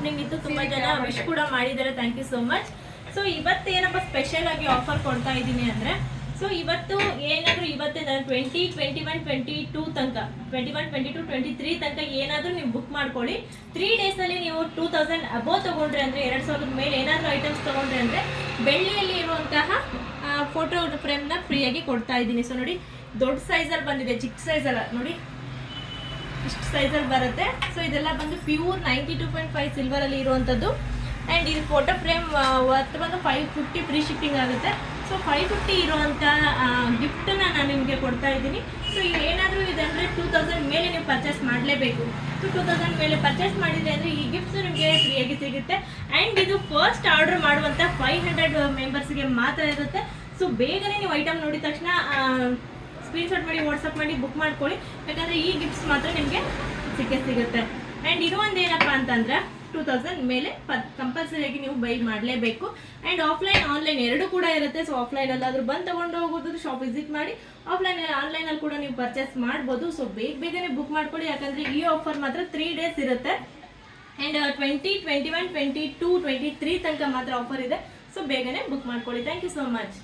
Opening ಇತ್ತು, ತುಂಬಾ ಜನ ವಿಶ್ ಕೂಡ ಮಾಡಿದ್ದಾರೆ, thank you so much. So ಇವತ್ತು ಏನಪ್ಪ ಸ್ಪೆಷಲ್ ಆಗಿ ಆಫರ್ ಕೊಡ್ತಾ ಇದ್ದೀನಿ ಅಂದರೆ, ಸೊ ಇವತ್ತು ಏನಾದರೂ ಇವತ್ತೇ 20, 21, 22 ತನಕ 21, 22, 23 ತನಕ ಏನಾದರೂ ನೀವು ಬುಕ್ ಮಾಡ್ಕೊಳ್ಳಿ. 3 ಡೇಸಲ್ಲಿ ನೀವು 2000 ಅಬೋವ್ ತೊಗೊಂಡ್ರೆ ಅಂದರೆ 2000 ಮೇಲೆ ಏನಾದರೂ ಐಟಮ್ಸ್ ತೊಗೊಂಡ್ರೆ ಅಂದರೆ ಬೆಳ್ಳಿಯಲ್ಲಿ ಇರುವಂತಹ ಫೋಟೋ ಫ್ರೇಮ್ನ ಫ್ರೀಯಾಗಿ ಕೊಡ್ತಾ ಇದ್ದೀನಿ. ಸೊ ನೋಡಿ, ದೊಡ್ಡ ಸೈಜಲ್ಲಿ ಬಂದಿದೆ, ಚಿಕ್ಕ ಸೈಜಲ್ಲ ನೋಡಿ, ಇಷ್ಟು ಸೈಜಲ್ಲಿ ಬರುತ್ತೆ. ಸೊ ಇದೆಲ್ಲ ಬಂದು ಪ್ಯೂರ್ 92.5 ಸಿಲ್ವರಲ್ಲಿ ಇರುವಂಥದ್ದು. ಆ್ಯಂಡ್ ಇದು ಫೋಟೋ ಫ್ರೇಮ್ ವರ್ತ್ ಬಂದು 550 ಫ್ರೀ ಶಿಪ್ಪಿಂಗ್ ಆಗುತ್ತೆ. ಸೊ 550 ಇರುವಂಥ ಗಿಫ್ಟನ್ನು ನಾನು ನಿಮಗೆ ಕೊಡ್ತಾ ಇದ್ದೀನಿ. ಸೊ ಏನಾದರೂ ಇದೆ ಅಂದರೆ 2000 ಮೇಲೆ ನೀವು ಪರ್ಚೇಸ್ ಮಾಡಲೇಬೇಕು. ಸೊ 2000 ಮೇಲೆ ಪರ್ಚೇಸ್ ಮಾಡಿದರೆ ಅಂದರೆ ಈ ಗಿಫ್ಟ್ಸು ನಿಮಗೆ ಫ್ರೀಯಾಗಿ ಸಿಗುತ್ತೆ. ಆ್ಯಂಡ್ ಇದು ಫಸ್ಟ್ ಆರ್ಡರ್ ಮಾಡುವಂಥ 500 ಮೆಂಬರ್ಸ್ಗೆ ಮಾತ್ರ ಇರುತ್ತೆ. ಸೊ ಬೇಗನೆ ನೀವು ಐಟಮ್ ನೋಡಿದ ತಕ್ಷಣ ಸ್ಕ್ರೀನ್ಶಾಟ್ ಮಾಡಿ ವಾಟ್ಸಪ್ ಮಾಡಿ ಬುಕ್ ಮಾಡ್ಕೊಳ್ಳಿ, ಯಾಕಂದರೆ ಈ ಗಿಫ್ಟ್ಸ್ ಮಾತ್ರ ನಿಮಗೆ ಸಿಗುತ್ತೆ. ಆ್ಯಂಡ್ ಇನ್ನೊಂದು ಏನಪ್ಪ ಅಂತಂದರೆ 2000 ಮೇಲೆ ಕಂಪಲ್ಸರಿಯಾಗಿ ನೀವು ಬೈ ಮಾಡಲೇಬೇಕು. ಆ್ಯಂಡ್ ಆಫ್ಲೈನ್ ಆನ್ಲೈನ್ ಎರಡೂ ಕೂಡ ಇರುತ್ತೆ. ಸೊ ಆಫ್ಲೈನಲ್ಲಾದರೂ ಬಂದು ತೊಗೊಂಡು ಹೋಗೋದು, ಶಾಪ್ ವಿಸಿಟ್ ಮಾಡಿ, ಆನ್ಲೈನಲ್ಲಿ ಕೂಡ ನೀವು ಪರ್ಚೇಸ್ ಮಾಡ್ಬೋದು. ಸೊ ಬೇಗನೆ ಬುಕ್ ಮಾಡ್ಕೊಳ್ಳಿ, ಯಾಕಂದರೆ ಈ ಆಫರ್ ಮಾತ್ರ 3 ಡೇಸ್ ಇರುತ್ತೆ. ಆ್ಯಂಡ್ 20, 21, 22, 23 ತನಕ ಮಾತ್ರ ಆಫರ್ ಇದೆ. ಸೊ ಬೇಗನೆ ಬುಕ್ ಮಾಡ್ಕೊಳ್ಳಿ. Thank you so much.